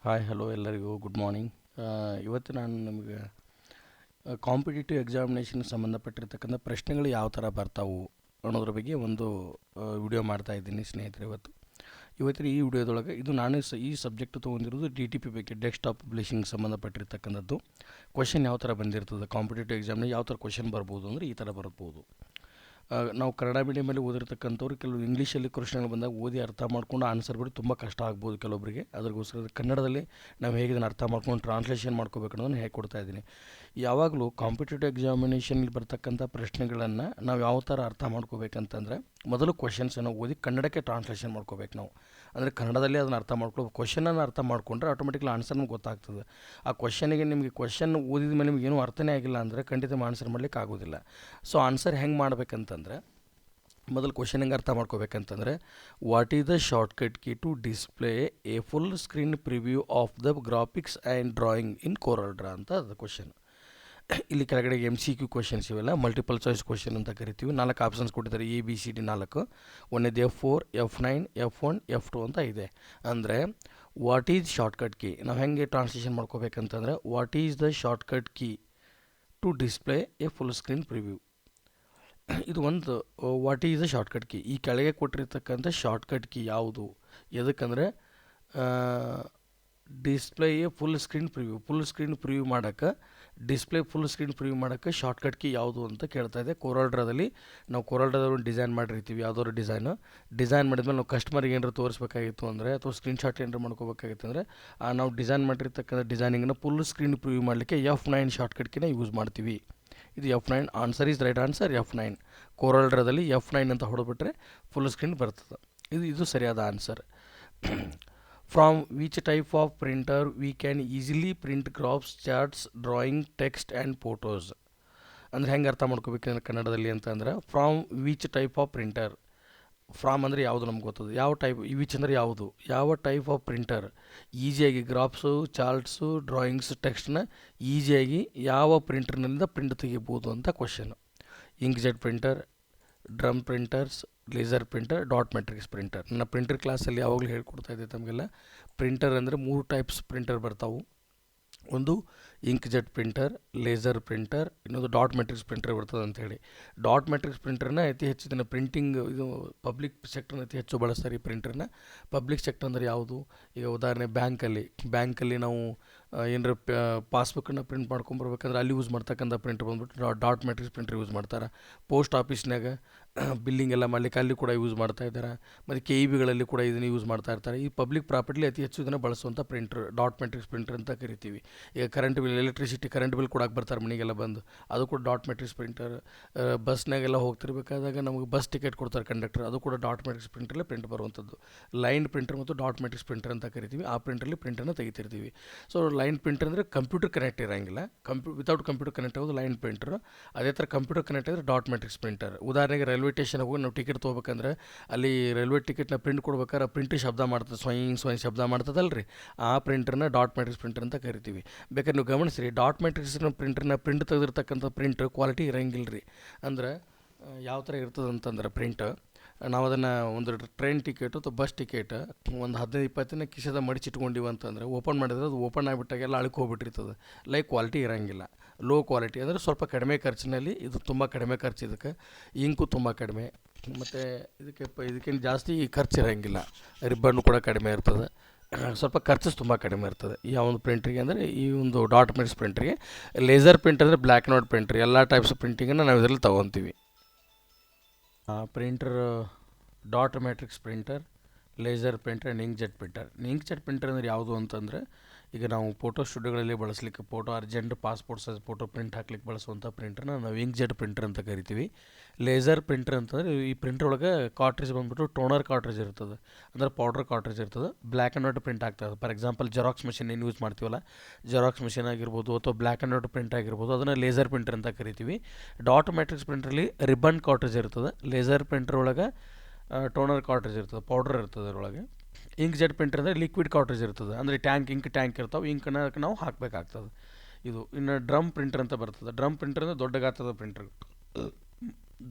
Hi hello ಎಲ್ಲರಿಗೂ good morning. ಇವತ್ತು ನಾನು ನಿಮಗೆ ಕಾಂಪಿಟೇಟಿವ್ ಎಕ್ಸಾಮಿನೇಷನ್ಗೆ ಸಂಬಂಧಪಟ್ಟಿರ್ತಕ್ಕಂಥ ಪ್ರಶ್ನೆಗಳು ಯಾವ ಥರ ಬರ್ತಾವು ಅನ್ನೋದ್ರ ಬಗ್ಗೆ ಒಂದು ವಿಡಿಯೋ ಮಾಡ್ತಾ ಇದ್ದೀನಿ ಸ್ನೇಹಿತರೆ. ಇವತ್ತಿನ ಈ ವಿಡಿಯೋದೊಳಗೆ ಇದು ನಾನು ಈ ಸಬ್ಜೆಕ್ಟ್ ತೊಗೊಂಡಿರೋದು DTP ಬಗ್ಗೆ, ಡೆಸ್ಕ್ಟಾಪ್ ಪಬ್ಲಿಷಿಂಗ್ ಸಂಬಂಧಪಟ್ಟಿರ್ತಕ್ಕಂಥದ್ದು. ಕ್ವಶನ್ ಯಾವ ಥರ ಬಂದಿರ್ತದೆ, ಕಾಂಪಿಟೇಟಿವ್ ಎಕ್ಸಾಮ್ನಾಗ ಯಾವ ಥರ ಕ್ವಶನ್ ಬರ್ಬೋದು ಅಂದರೆ ಈ ಥರ ಬರ್ಬೋದು. ನಾವು ಕನ್ನಡ ಮೀಡಿಯಮಲ್ಲಿ ಓದಿರ್ತಕ್ಕಂಥವ್ರು ಕೆಲವು ಇಂಗ್ಲೀಷಲ್ಲಿ ಕ್ವಶನ್ಗಳು ಬಂದಾಗ ಓದಿ ಅರ್ಥ ಮಾಡ್ಕೊಂಡು ಆನ್ಸರ್ ಬಿಡಿ ತುಂಬ ಕಷ್ಟ ಆಗ್ಬೋದು ಕೆಲವೊಬ್ಬರಿಗೆ. ಅದಕ್ಕೋಸ್ಕರ ಕನ್ನಡದಲ್ಲಿ ನಾವು ಹೇಗೆ ಇದನ್ನು ಅರ್ಥ ಮಾಡ್ಕೊಂಡು ಟ್ರಾನ್ಸ್ಲೇಷನ್ ಮಾಡ್ಕೋಬೇಕು ಅನ್ನೋದನ್ನು ಹೇಗೆ ಕೊಡ್ತಾ ಇದ್ದೀನಿ. ಯಾವಾಗಲೂ ಕಾಂಪಿಟೇಟಿವ್ ಎಕ್ಸಾಮಿನೇಷನಲ್ಲಿ ಬರ್ತಕ್ಕಂಥ ಪ್ರಶ್ನೆಗಳನ್ನು ನಾವು ಯಾವ ಥರ ಅರ್ಥ ಮಾಡ್ಕೋಬೇಕಂತಂದರೆ, ಮೊದಲು ಕ್ವಶನ್ಸನ್ನು ಓದಿ ಕನ್ನಡಕ್ಕೆ ಟ್ರಾನ್ಸ್ಲೇಷನ್ ಮಾಡ್ಕೋಬೇಕು ನಾವು. ಅಂದರೆ ಕನ್ನಡದಲ್ಲಿ ಅದನ್ನು ಅರ್ಥ ಮಾಡ್ಕೊಳ್ಳೋ ಕ್ವಶನನ್ನು ಅರ್ಥ ಮಾಡ್ಕೊಂಡ್ರೆ ಆಟೋಮೆಟಿಕ್ಲಿ ಆನ್ಸರ್ ನಮ್ಗೆ ಗೊತ್ತಾಗ್ತದೆ. ಆ ಕ್ವಶನಿಗೆ ನಿಮಗೆ ಕ್ವಶನ್ ಓದಿದ ಮೇಲೆ ನಿಮ್ಗೆ ಏನೂ ಅರ್ಥನೇ ಆಗಿಲ್ಲ ಅಂದರೆ ಖಂಡಿತ ಆನ್ಸರ್ ಮಾಡಲಿಕ್ಕೆ ಆಗೋದಿಲ್ಲ. ಸೊ ಆನ್ಸರ್ ಹೆಂಗೆ ಮಾಡ್ಬೇಕಂತಂದರೆ, ಮೊದಲು ಕ್ವಶನ್ ಹೆಂಗೆ ಅರ್ಥ ಮಾಡ್ಕೋಬೇಕಂತಂದರೆ, what is the shortcut key to display a full screen preview of the graphics and drawing in Corel Draw ಅಂತ ಅದು ಕ್ವಶನ್. ಇಲ್ಲಿ ಕೆಳಗಡೆ MCQ ಕ್ವಶನ್ಸ್ ಇವೆಲ್ಲ ಮಲ್ಟಿಪಲ್ ಚಾಯ್ಸ್ ಕ್ವಶನ್ ಅಂತ ಕರಿತೀವಿ. 4 ಆಪ್ಷನ್ಸ್ ಕೊಟ್ಟಿದ್ದಾರೆ, ABCD 4. ಒಂದೇದು F4, F9, F1, F2 ಅಂತ ಇದೆ. ಅಂದರೆ ವಾಟ್ ಈಸ್ ಶಾರ್ಟ್ಕಟ್ ಕೀ ನಾವು ಹೆಂಗೆ ಟ್ರಾನ್ಸ್ಲೇಷನ್ ಮಾಡ್ಕೋಬೇಕಂತಂದರೆ, what is the shortcut key to display a full screen preview. ಇದು ಒಂದು what is the shortcut key. ಈ ಕೆಳಗೆ ಕೊಟ್ಟಿರ್ತಕ್ಕಂಥ ಶಾರ್ಟ್ಕಟ್ ಕೀ ಯಾವುದು, ಎದಕ್ಕಂದರೆ display a full screen preview ಮಾಡೋಕ್ಕೆ, ಡಿಸ್ಪ್ಲೇ ಫುಲ್ ಸ್ಕ್ರೀನ್ ಪ್ರಿವ್ಯೂ ಮಾಡೋಕ್ಕೆ ಶಾರ್ಟ್ಕಟ್ ಕೀ ಯಾವುದು ಅಂತ ಕೇಳ್ತಾ ಇದೆ. ಕೋರಲ್ ಡ್ರಾದಲ್ಲಿ ನಾವು ಕೋರಲ್ ಡ್ರಾದಲ್ಲಿ ಒಂದು ಡಿಸೈನ್ ಮಾಡಿರ್ತೀವಿ, ಯಾವುದಾದ್ರು ಡಿಸೈನ್ ಮಾಡಿದ್ಮೇಲೆ ನಾವು ಕಸ್ಟಮರ್ಗೆ ಏನಾರು ತೋರಿಸ್ಬೇಕಾಗಿತ್ತು ಅಂದರೆ ಅಥವಾ ಸ್ಕ್ರೀನ್ಶಾಟ್ ಏನಾರು ಮಾಡ್ಕೋಬೇಕಾಗಿತ್ತು ಅಂದರೆ ನಾವು ಡಿಸೈನ್ ಮಾಡಿರ್ತಕ್ಕಂಥ ಡಿಸೈನಿಂಗನ್ನು ಫುಲ್ ಸ್ಕ್ರೀನ್ ಪ್ರಿವ್ಯೂ ಮಾಡಲಿಕ್ಕೆ F9 ಶಾರ್ಟ್ಕಟ್ ಕೀನ ಯೂಸ್ ಮಾಡ್ತೀವಿ. ಇದು F9. Answer is right answer F9. Corel ಡ್ರಾದಲ್ಲಿ F9 ಅಂತ ಹೊಡೆದ್ಬಿಟ್ರೆ ಫುಲ್ ಸ್ಕ್ರೀನ್ ಬರ್ತದೆ. ಇದು ಸರಿಯಾದ answer. From which type of printer we can easily print graphs, charts, drawing, text and photos. ಅಂದರೆ ಹೆಂಗೆ ಅರ್ಥ ಮಾಡ್ಕೋಬೇಕಂದ್ರೆ ಕನ್ನಡದಲ್ಲಿ ಅಂತಂದ್ರೆ, from which type of printer. From ಅಂದರೆ ಯಾವುದು ನಮ್ಗೆ ಗೊತ್ತದು, ಯಾವ ಟೈಪ್, ವಿಚ್ ಅಂದರೆ ಯಾವುದು, ಯಾವ ಟೈಪ್ ಆಫ್ ಪ್ರಿಂಟರ್ ಈಸಿಯಾಗಿ ಗ್ರಾಫ್ಸು, ಚಾರ್ಟ್ಸು, ಡ್ರಾಯಿಂಗ್ಸ್, ಟೆಕ್ಸ್ಟ್ನ ಈಸಿಯಾಗಿ ಯಾವ ಪ್ರಿಂಟರ್ನಿಂದ ಪ್ರಿಂಟ್ ತೆಗಿಬೋದು ಅಂತ question. Inkjet printer, drum printers, laser printer, dot matrix printer. ನನ್ನ ಪ್ರಿಂಟರ್ ಕ್ಲಾಸಲ್ಲಿ ಯಾವಾಗಲೂ ಹೇಳ್ಕೊಡ್ತಾ ಇದ್ದೆ ತಮಗೆಲ್ಲ. ಪ್ರಿಂಟರ್ ಅಂದರೆ 3 ಟೈಪ್ಸ್ ಪ್ರಿಂಟರ್ ಬರ್ತಾವೆ. ಒಂದು ಇಂಕ್ಜೆಟ್ ಪ್ರಿಂಟರ್, ಲೇಸರ್ ಪ್ರಿಂಟರ್, ಇನ್ನೊಂದು ಡಾಟ್ ಮೆಟ್ರಿಕ್ಸ್ ಪ್ರಿಂಟರ್ ಬರ್ತದೆ ಅಂಥೇಳಿ. ಡಾಟ್ ಮೆಟ್ರಿಕ್ಸ್ ಪ್ರಿಂಟರ್ನ ಅತಿ ಹೆಚ್ಚು ಇದನ್ನು ಪ್ರಿಂಟಿಂಗ್, ಇದು ಪಬ್ಲಿಕ್ ಸೆಕ್ಟರ್ನ ಅತಿ ಹೆಚ್ಚು ಬಳಸ್ತಾರೆ ಈ ಪ್ರಿಂಟರ್ನ. ಪಬ್ಲಿಕ್ ಸೆಕ್ಟರ್ ಅಂದರೆ ಯಾವುದು, ಈಗ ಉದಾಹರಣೆ ಬ್ಯಾಂಕಲ್ಲಿ ನಾವು ಏನರ ಪಾಸ್ಬುಕ್ಕನ್ನು ಪ್ರಿಂಟ್ ಮಾಡ್ಕೊಂಬರ್ಬೇಕಂದ್ರೆ ಅಲ್ಲಿ ಯೂಸ್ ಮಾಡ್ತಕ್ಕಂಥ ಪ್ರಿಂಟರ್ ಬಂದ್ಬಿಟ್ಟು ಡಾಟ್ ಮೆಟ್ರಿಕ್ಸ್ ಪ್ರಿಂಟರ್ ಯೂಸ್ ಮಾಡ್ತಾರೆ. ಪೋಸ್ಟ್ ಆಫೀಸ್ನಾಗ ಬಿಲ್ಲಿಂಗ್ ಎಲ್ಲ ಮಾಡಲಿಕ್ಕೆ ಅಲ್ಲಿ ಕೂಡ ಯೂಸ್ ಮಾಡ್ತಾ ಇದ್ದಾರೆ. ಮತ್ತು KEBಗಳಲ್ಲಿ ಕೂಡ ಇದನ್ನು ಯೂಸ್ ಮಾಡ್ತಾ ಇರ್ತಾರೆ. ಈ ಪಬ್ಲಿಕ್ ಪ್ರಾಪರ್ಟಿಲಿ ಅತಿ ಹೆಚ್ಚು ಇದನ್ನು ಬಳಸುವಂಥ ಪ್ರಿಂಟರ್ ಡಾಟ್ ಮೆಟ್ರಿಕ್ಸ್ ಪ್ರಿಂಟರ್ ಅಂತ ಕರಿತೀವಿ. ಈಗ current bill, electricity current bill ಕೊಡಕ್ಕೆ ಬರ್ತಾರೆ ಮನೆಗೆಲ್ಲ ಬಂದು, ಅದು ಕೂಡ ಡಾಟ್ ಮೆಟ್ರಿಕ್ಸ್ ಪ್ರಿಂಟರ್. ಬಸ್ನಾಗೆಲ್ಲ ಹೋಗ್ತಿರ್ಬೇಕಾದಾಗ ನಮಗೆ ಬಸ್ ಟಿಕೆಟ್ ಕೊಡ್ತಾರೆ ಕಂಡಕ್ಟರ್, ಅದು ಕೂಡ ಡಾಟ್ ಮೆಟ್ರಿಕ್ಸ್ ಪ್ರಿಂಟರ್ಲೇ ಪ್ರಿಂಟ್ ಬರುವಂಥದ್ದು. ಲೈನ್ ಪ್ರಿಂಟರ್ ಮತ್ತು ಡಾಟ್ ಮೆಟ್ರಿಕ್ಸ್ ಪ್ರಿಂಟರ್ ಅಂತ ಕರಿತೀವಿ. ಆ ಪ್ರಿಂಟರ್ಲಿ ಪ್ರಿಂಟರ್ನ ತೆಗಿತಿರ್ತೀವಿ. ಸೊ ಲೈನ್ ಪ್ರಿಂಟರ್ ಅಂದರೆ ಕಂಪ್ಯೂಟರ್ ಕನೆಕ್ಟ್ ಇರೋಂಗಿಲ್ಲ, ವಿತೌಟ್ ಕಂಪ್ಯೂಟರ್ ಕನೆಕ್ಟ್ ಆಗೋದು ಲೈನ್ ಪ್ರಿಂಟರ್. ಅದೇ ಥರ ಕಂಪ್ಯೂಟರ್ ಕನೆಕ್ಟ್ ಆದರೆ ಡಾಟ್ ಮೆಟ್ರಿಕ್ಸ್ ಪ್ರಿಂಟರ್. ಉದಾಹರಣೆಗೆ ರೈಲ್ವೆ ಸ್ಟೇಷನ್ಗೆ ಹೋಗಿ ನಾವು ಟಿಕೆಟ್ ತೊಗೋಬೇಕಂದ್ರೆ ಅಲ್ಲಿ ರೈಲ್ವೆ ಟಿಕೆಟ್ನ ಪ್ರಿಂಟ್ ಕೊಡ್ಬೇಕಾದ್ರೆ ಪ್ರಿಂಟ್ ಶಬ್ದ ಮಾಡ್ತದೆ, ಸ್ವಯಂ ಶಬ್ದ ಮಾಡ್ತದಲ್ರಿ, ಆ ಪ್ರಿಂಟರ್ನ ಡಾಟ್ ಮೆಟ್ರಿಕ್ಸ್ ಪ್ರಿಂಟರ್ ಅಂತ ಕರಿತೀವಿ. ಬೇಕಾದ್ರೆ ನೀವು ಗಮನಿಸ್ರಿ, ಡಾಟ್ ಮೆಟ್ರಿಕ್ಸ್ ಪ್ರಿಂಟರ್ನ ಪ್ರಿಂಟ್ ತೆಗೆದಿರ್ತಕ್ಕಂಥ ಪ್ರಿಂಟ್ ಕ್ವಾಲಿಟಿ ಇರೋಂಗಿಲ್ಲ ರೀ. ಅಂದ್ರೆ ಯಾವ ಥರ ಇರ್ತದೆ ಅಂತಂದ್ರೆ ಪ್ರಿಂಟ್, ನಾವು ಅದನ್ನು ಒಂದು ಟ್ರೈನ್ ಟಿಕೆಟ್ ಅಥವಾ ಬಸ್ ಟಿಕೆಟ್ ಒಂದು 15-20 ದಿನ ಕಿಸೆದ ಮಡಿಚಿಟ್ಕೊಂಡಿವಿ ಅಂತಂದರೆ ಓಪನ್ ಮಾಡಿದ್ರೆ ಅದು ಓಪನ್ ಆಗಿಬಿಟ್ಟಾಗೆಲ್ಲ ಅಳ್ಕೊ ಹೋಗ್ಬಿಟ್ಟಿರ್ತದೆ. ಕ್ವಾಲಿಟಿ ಇರೋಂಗಿಲ್ಲ, ಲೋ ಕ್ವಾಲಿಟಿ. ಅಂದರೆ ಸ್ವಲ್ಪ ಕಡಿಮೆ ಖರ್ಚಿನಲ್ಲಿ, ಇದು ತುಂಬ ಕಡಿಮೆ ಖರ್ಚು, ಇದಕ್ಕೆ ಇಂಕು ತುಂಬ ಕಡಿಮೆ, ಮತ್ತು ಇದಕ್ಕೇನು ಜಾಸ್ತಿ ಖರ್ಚು ಇರೋಂಗಿಲ್ಲ. ರಿಬ್ಬನ್ನು ಕೂಡ ಕಡಿಮೆ ಇರ್ತದೆ, ಸ್ವಲ್ಪ ಖರ್ಚು ತುಂಬ ಕಡಿಮೆ ಇರ್ತದೆ ಈ ಒಂದು ಪ್ರಿಂಟ್ರಿಗೆ. ಅಂದರೆ ಈ ಒಂದು ಡಾಟ್ ಮೆಟ್ರಿಕ್ಸ್ ಪ್ರಿಂಟ್ರಿಗೆ. ಲೇಸರ್ ಪ್ರಿಂಟ್ ಅಂದರೆ ಬ್ಲ್ಯಾಕ್ ಆ್ಯಂಡ್ ವೈಟ್ ಪ್ರಿಂಟ್ರ್, ಎಲ್ಲ ಟೈಪ್ಸ್ ಪ್ರಿಂಟಿಂಗನ್ನು ನಾವು ಇದರಲ್ಲಿ ತೊಗೊತೀವಿ. Printer dot matrix printer, laser printer and inkjet printer. Inkjet printer ಅಂದರೆ ಯಾವುದು ಅಂತಂದರೆ, ಈಗ ನಾವು ಫೋಟೋ ಸ್ಟುಡಿಯೋಗಳಲ್ಲಿ ಬಳಸಲಿಕ್ಕೆ, photo urgent passport size photo print ಹಾಕ್ಲಿಕ್ಕೆ ಬಳಸುವಂಥ ಪ್ರಿಂಟರ್ನ ನಾವು ಇಂಕ್ಜೆಟ್ ಪ್ರಿಂಟರ್ ಅಂತ ಕರಿತೀವಿ. ಲೇಸರ್ ಪ್ರಿಂಟರ್ ಅಂತಂದರೆ ಈ ಪ್ರಿಂಟರ್ ಒಳಗೆ ಕಾರ್ಟ್ರೇಜ್ ಬಂದುಬಿಟ್ಟು ಟೋನರ್ ಕಾರ್ಟ್ರೇಜ್ ಇರ್ತದೆ, ಅಂದರೆ ಪೌಡರ್ ಕಾರ್ಟ್ರೇಜ್ ಇರ್ತದೆ. ಬ್ಲ್ಯಾಕ್ ಆ್ಯಂಡ್ ವೈಟ್ ಪ್ರಿಂಟ್ ಆಗ್ತದೆ. ಫಾರ್ ಎಕ್ಸಾಂಪಲ್ ಜೆರಾಕ್ಸ್ ಮಿಷಿನ್ ಏನು ಯೂಸ್ ಮಾಡ್ತೀವಲ್ಲ, ಜೆರಾಕ್ಸ್ ಮಿಷಿನ್ ಆಗಿರ್ಬೋದು ಅಥವಾ ಬ್ಲ್ಯಾಕ್ ಆ್ಯಂಡ್ ವೈಟ್ ಪ್ರಿಂಟ್ ಆಗಿರ್ಬೋದು, ಅದನ್ನು ಲೇಸರ್ ಪ್ರಿಂಟರ್ ಅಂತ ಕರಿತೀವಿ. ಡಾಟ್ ಮೆಟ್ರಿಕ್ಸ್ ಪ್ರಿಂಟ್ರಲ್ಲಿ ರಿಬ್ಬನ್ ಕಾರ್ಟ್ರೇಜ್ ಇರ್ತದೆ. ಲೇಸರ್ ಪ್ರಿಂಟರ್ ಒಳಗೆ ಟೋನರ್ ಕಾರ್ಟ್ರೇಜ್ ಇರ್ತದೆ, ಪೌಡರ್ ಇರ್ತದೆ ಅದರೊಳಗೆ. ಇಂಕ್ಜೆಟ್ ಪ್ರಿಂಟರ್ ಅಂದರೆ ಲಿಕ್ವಿಡ್ ಕಾರ್ಟ್ರೇಜ್ ಇರ್ತದೆ, ಅಂದರೆ ಇಂಕ್ ಟ್ಯಾಂಕ್ ಇರ್ತಾವೆ, ಇಂಕನ್ನು ನಾವು ಹಾಕಬೇಕಾಗ್ತದೆ. ಇದು ಇನ್ನು ಡ್ರಮ್ ಪ್ರಿಂಟರ್ ಅಂತ ಬರ್ತದೆ. ಡ್ರಮ್ ಪ್ರಿಂಟರ್ ಅಂದರೆ ದೊಡ್ಡ ಗಾತ್ರದ ಪ್ರಿಂಟರ್,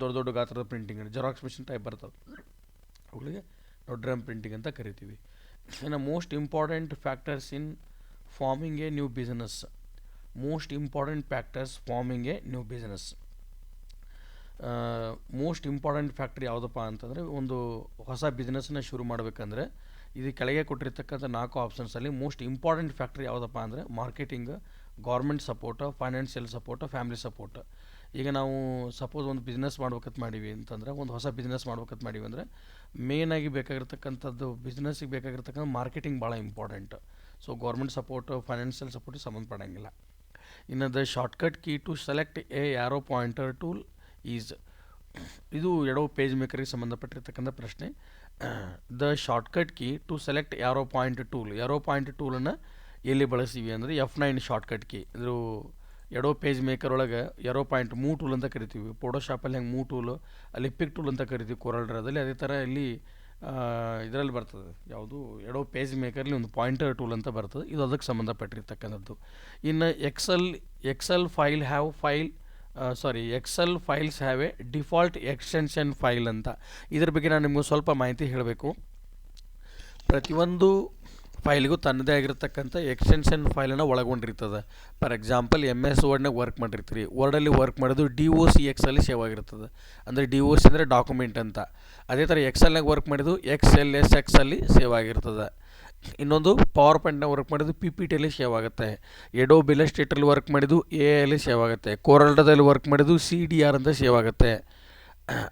ದೊಡ್ಡ ಗಾತ್ರದ ಪ್ರಿಂಟಿಂಗ್, ಜೆರಾಕ್ಸ್ ಮಿಷಿನ್ ಟೈಪ್ ಬರ್ತದೆ, ಅವುಗಳಿಗೆ ನಾವು ಡ್ರಮ್ ಪ್ರಿಂಟಿಂಗ್ ಅಂತ ಕರಿತೀವಿ. ಇನ್ನು most important factors in farming A new business. Most important factors farming A new business. Most important factory ಯಾವುದಪ್ಪ ಅಂತಂದರೆ, ಒಂದು ಹೊಸ ಬಿಸ್ನೆಸ್ನ ಶುರು ಮಾಡಬೇಕಂದ್ರೆ ಇದು ಕೆಳಗೆ ಕೊಟ್ಟಿರ್ತಕ್ಕಂಥ 4 ಆಪ್ಷನ್ಸಲ್ಲಿ ಮೋಸ್ಟ್ ಇಂಪಾರ್ಟೆಂಟ್ ಫ್ಯಾಕ್ಟ್ರಿ ಯಾವುದಪ್ಪ ಅಂದರೆ marketing, government support, financial support, family support. ಈಗ ನಾವು ಸಪೋಸ್ ಒಂದು ಬಿಸ್ನೆಸ್ ಮಾಡ್ಬೇಕಂತ ಮಾಡೀವಿ ಅಂತಂದರೆ, ಒಂದು ಹೊಸ ಬಿಸ್ನೆಸ್ ಮಾಡ್ಬೇಕಂತ ಮಾಡೀವಿ ಅಂದರೆ ಮೇಯ್ನಾಗಿ ಬೇಕಾಗಿರ್ತಕ್ಕಂಥದ್ದು ಬಿಸ್ನೆಸ್ಸಿಗೆ ಬೇಕಾಗಿರ್ತಕ್ಕಂಥ ಮಾರ್ಕೆಟಿಂಗ್ ಭಾಳ important. So government support, financial ಸಪೋರ್ಟಿಗೆ ಸಂಬಂಧಪಡಂಗಿಲ್ಲ. ಇನ್ನು the shortcut key to select a arrow pointer tool is, ಇದು ಎಡೋ ಪೇಜ್ ಮೇಕರಿಗೆ ಸಂಬಂಧಪಟ್ಟಿರ್ತಕ್ಕಂಥ ಪ್ರಶ್ನೆ. The shortcut key to select arrow point ಟೂಲನ್ನು ಎಲ್ಲಿ ಬಳಸ್ತೀವಿ ಅಂದರೆ F9 ಶಾರ್ಟ್ಕಟ್ ಕೀ. ಇದು ಎಡೋ ಪೇಜ್ ಮೇಕರ್ ಒಳಗೆ ಆರೋ ಪಾಯಿಂಟ್ ಮೂವ್ ಟೂಲ್ ಅಂತ ಕರಿತೀವಿ. ಫೋಟೋಶಾಪಲ್ಲಿ ಹೆಂಗೆ ಮೂವ್ ಟೂಲು, ಅಲ್ಲಿ ಪಿಕ್ ಟೂಲ್ ಅಂತ ಕರಿತೀವಿ ಕೊರಲ್ಡ್ರಾದಲ್ಲಿ. ಅದೇ ಥರ ಇಲ್ಲಿ ಇದರಲ್ಲಿ ಬರ್ತದೆ, ಯಾವುದು ಎಡೋ ಪೇಜ್ ಮೇಕರ್ಲಿ ಒಂದು ಪಾಯಿಂಟರ್ ಟೂಲ್ ಅಂತ ಬರ್ತದೆ. ಇದು ಅದಕ್ಕೆ ಸಂಬಂಧಪಟ್ಟಿರ್ತಕ್ಕಂಥದ್ದು. ಇನ್ನು excel files have a default extension file ಅಂತ. ಇದ್ರ ಬಗ್ಗೆ ನಾನು ನಿಮಗೆ ಸ್ವಲ್ಪ ಮಾಹಿತಿ ಹೇಳಬೇಕು. ಪ್ರತಿಯೊಂದು ಫೈಲಿಗೂ ತನ್ನದೇ ಆಗಿರ್ತಕ್ಕಂಥ ಎಕ್ಸ್ಟೆನ್ಷನ್ ಫೈಲನ್ನು ಒಳಗೊಂಡಿರ್ತದೆ. ಫಾರ್ ಎಕ್ಸಾಂಪಲ್ MS ವರ್ಡ್ನಾಗ ವರ್ಕ್ ಮಾಡಿರ್ತೀರಿ, ವರ್ಡಲ್ಲಿ ವರ್ಕ್ ಮಾಡೋದು DOCX ಅಲ್ಲಿ ಸೇವ್ ಆಗಿರ್ತದೆ. ಅಂದರೆ DOC ಅಂದರೆ ಡಾಕ್ಯುಮೆಂಟ್ ಅಂತ. ಅದೇ ಥರ ಎಕ್ಸೆಲ್ನಾಗ ವರ್ಕ್ ಮಾಡಿದ್ದು XLSX ಅಲ್ಲಿ ಸೇವ್ ಆಗಿರ್ತದೆ. ಇನ್ನೊಂದು ಪವರ್ ಪಾಯಿಂಟ್ನಾಗ ವರ್ಕ್ ಮಾಡಿದ್ದು PPTಯಲ್ಲಿ ಸೇವ್ ಆಗುತ್ತೆ. ಎಡೋಬ್ ಇಲಸ್ಟ್ರೇಟರಲ್ಲಿ ವರ್ಕ್ ಮಾಡಿದ್ದು AI ಅಲ್ಲಿ ಸೇವ್ ಆಗುತ್ತೆ. ಕೊರಲ್ಡ್ರಾದಲ್ಲಿ ವರ್ಕ್ ಮಾಡಿದ್ದು CDR ಅಂತ ಸೇವ್ ಆಗುತ್ತೆ.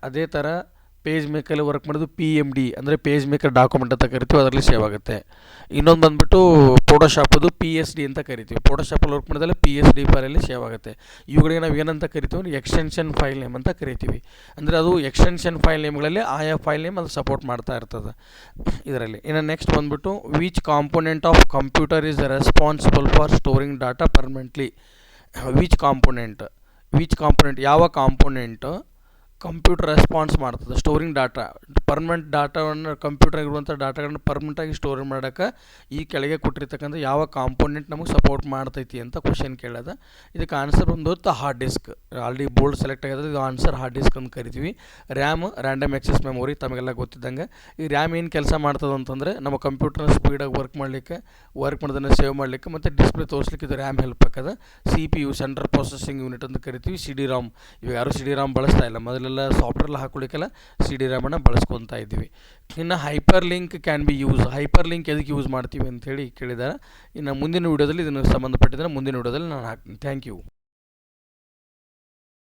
ಅದೇ ಥರ ಪೇಜ್ ಮೇಕರಲ್ಲಿ ವರ್ಕ್ ಮಾಡೋದು PMD ಅಂದರೆ ಪೇಜ್ ಮೇಕರ್ ಡಾಕ್ಯುಮೆಂಟ್ ಅಂತ ಕರಿತೀವಿ, ಅದರಲ್ಲಿ ಸೇವ್ ಆಗುತ್ತೆ. ಇನ್ನೊಂದು ಬಂದುಬಿಟ್ಟು ಫೋಟೋಶಾಪದು PSD ಅಂತ ಕರಿತೀವಿ. ಫೋಟೋಶಾಪಲ್ಲಿ ವರ್ಕ್ ಮಾಡಿದಲ್ಲಿ PSD ಫೈಲಲ್ಲಿ ಸೇವ್ ಆಗುತ್ತೆ. ಇವುಗಳಿಗೆ ನಾವು ಏನಂತ ಕರಿತೀವಿ ಅಂದರೆ ಎಕ್ಸ್ಟೆನ್ಷನ್ ಫೈಲ್ ನೇಮ್ ಅಂತ ಕರಿತೀವಿ. ಅಂದರೆ ಅದು ಎಕ್ಸ್ಟೆನ್ಷನ್ ಫೈಲ್ ನೇಮ್ಗಳಲ್ಲಿ ಆಯಾ ಫೈಲ್ ನೇಮ್ ಅದು ಸಪೋರ್ಟ್ ಮಾಡ್ತಾ ಇರ್ತದೆ ಇದರಲ್ಲಿ. ಇನ್ನು ನೆಕ್ಸ್ಟ್ ಬಂದುಬಿಟ್ಟು which component of computer is responsible for storing data permanently. Which component ಯಾವ ಕಾಂಪೊನೆಂಟ್ ಕಂಪ್ಯೂಟರ್ ರೆಸ್ಪಾನ್ಸ್ ಮಾಡ್ತದೆ ಸ್ಟೋರಿಂಗ್ ಡಾಟಾ, ಪರ್ಮನೆಂಟ್ ಡಾಟಾವನ್ನು ಕಂಪ್ಯೂಟರ್ಗಿರುವಂಥ ಡಾಟಾಗಳನ್ನ ಪರ್ಮನೆಂಟಾಗಿ ಸ್ಟೋರ್ ಮಾಡೋಕ್ಕೆ ಈ ಕೆಳಗೆ ಕೊಟ್ಟಿರ್ತಕ್ಕಂಥ ಯಾವ ಕಾಂಪೊನೆಂಟ್ ನಮಗೆ ಸಪೋರ್ಟ್ ಮಾಡ್ತೈತಿ ಅಂತ ಕ್ವಶನ್ ಕೇಳೋದ. ಇದಕ್ಕೆ ಆನ್ಸರ್ ಬಂದು hard disk. Already bold select ಆಗಿದೆ, ಇದು ಆನ್ಸರ್ ಹಾರ್ಡ್ ಡಿಸ್ಕ್ ಅಂತ ಕರಿತೀವಿ. ರ್ಯಾಮ್ ರ್ಯಾಂಡಮ್ ಆಕ್ಸೆಸ್ ಮೆಮೊರಿ ತಮಗೆಲ್ಲ ಗೊತ್ತಿದ್ದಂಗೆ. ಈ ರ್ಯಾಮ್ ಏನು ಕೆಲಸ ಮಾಡ್ತದೆ ಅಂತಂದರೆ ನಮ್ಮ ಕಂಪ್ಯೂಟರ್ನ ಸ್ಪೀಡಾಗಿ ವರ್ಕ್ ಮಾಡೋದನ್ನು ಸೇವ್ ಮಾಡಲಿಕ್ಕೆ ಮತ್ತು ಡಿಸ್ಪ್ಲೇ ತೋರಿಸ್ಲಿಕ್ಕೆ ಇದು ರ್ಯಾಮ್ ಹೆಲ್ಪ್ ಆಗ್ತದೆ. CPU ಸೆಂಟ್ರಲ್ ಪ್ರೊಸೆಸಿಂಗ್ ಯೂನಿಟ್ ಅಂತ ಕರಿತೀವಿ. CD-ROM ಇವಾಗ ಯಾರು CD-ROM ಬಳಸ್ತಾ ಇಲ್ಲ, ಮೊದಲೆಲ್ಲ ಸಾಫ್ಟ್ವೇರ್ಲ್ಲ ಹಾಕೊಳ್ಳಿಕ್ಕೆಲ್ಲ CD-ROMನ್ನು ಬಳಸ್ಕೊತಾ ಇದ್ದೀವಿ. ಇನ್ನು hyperlink can be use. Hyperlink ಎದಕ್ಕೆ ಯೂಸ್ ಮಾಡ್ತೀವಿ ಅಂಥೇಳಿ ಕೇಳಿದ್ದಾರೆ. ಇನ್ನು ಮುಂದಿನ ವೀಡಿಯೋದಲ್ಲಿ ಇದನ್ನು ಸಂಬಂಧಪಟ್ಟಿದ್ದರೆ ಮುಂದಿನ ವೀಡಿಯೋದಲ್ಲಿ ನಾನು ಹಾಕ್ತೀನಿ. Thank you.